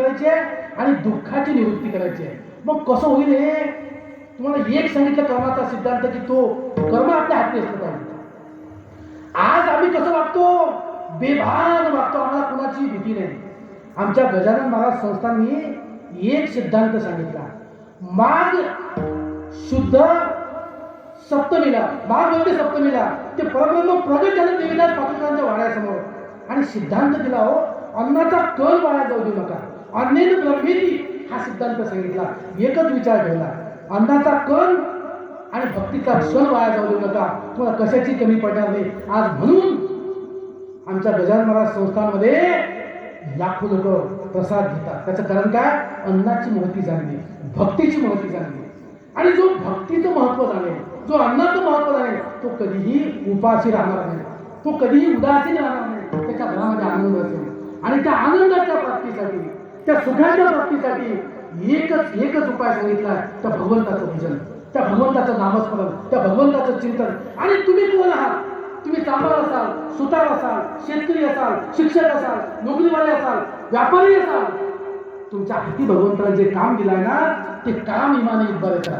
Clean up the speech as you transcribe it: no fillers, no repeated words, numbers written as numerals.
करायची आहे आणि दुःखाची निवृत्ती करायची आहे. मग कसं होईल हे? तुम्हाला एक सांगितलं कर्माचा सिद्धांत की तो कर्म आपल्या हाती असलं पाहिजे. आज आम्ही कसं वागतो? बेभान वागतो. आम्हाला कुणाची भीती नाही. आमच्या गजानन महाराज संस्थांनी एक सिद्धांत सांगितला. माघ शुद्ध सप्तमीला, माघ म्हणजे सप्तमीला ते परब्रह्म प्रगट झालं देवीदास पाटलांच्या वाड्यासमोर आणि सिद्धांत दिला, हो अन्नाचा कण वाया जाऊ देऊ नका. अन्नेन ब्रह्मेती हा सिद्धांत सांगितला. एकच विचार ठेवला, अन्नाचा कण आणि भक्तीचा क्षण वाया जाऊ देऊ नका. तुम्हाला कशाची कमी पडणार नाही. आज म्हणून आमच्या गजानन महाराज संस्थांमध्ये लाखो लोक प्रसाद घेतात. त्याचं कारण काय? अन्नाची महती जाणली, भक्तीची महती जाणली. आणि जो भक्तीचं महत्व जाणेल, जो अन्नाचं महत्व जाणेल, तो कधीही उपाशी राहणार नाही, तो कधीही उदासीन राहणार नाही. त्याच्या घरामध्ये आनंद असेल आणि त्या आनंदाच्या प्राप्तीसाठी, त्या सुखाच्या प्राप्तीसाठी एकच उपाय सांगितला, त्या भगवंताचं भजन, त्या भगवंताचं नामस्मरण, त्या भगवंताचं चिंतन. आणि तुम्ही कोण आहात? तुम्ही कामाला असाल, सुतार असाल, शेतकरी असाल, शिक्षक असाल, नोकरीवाले असाल, व्यापारी असाल, तुमच्या हाती भगवंताला जे काम दिलंय ना, ते काम इमाने बरं करा.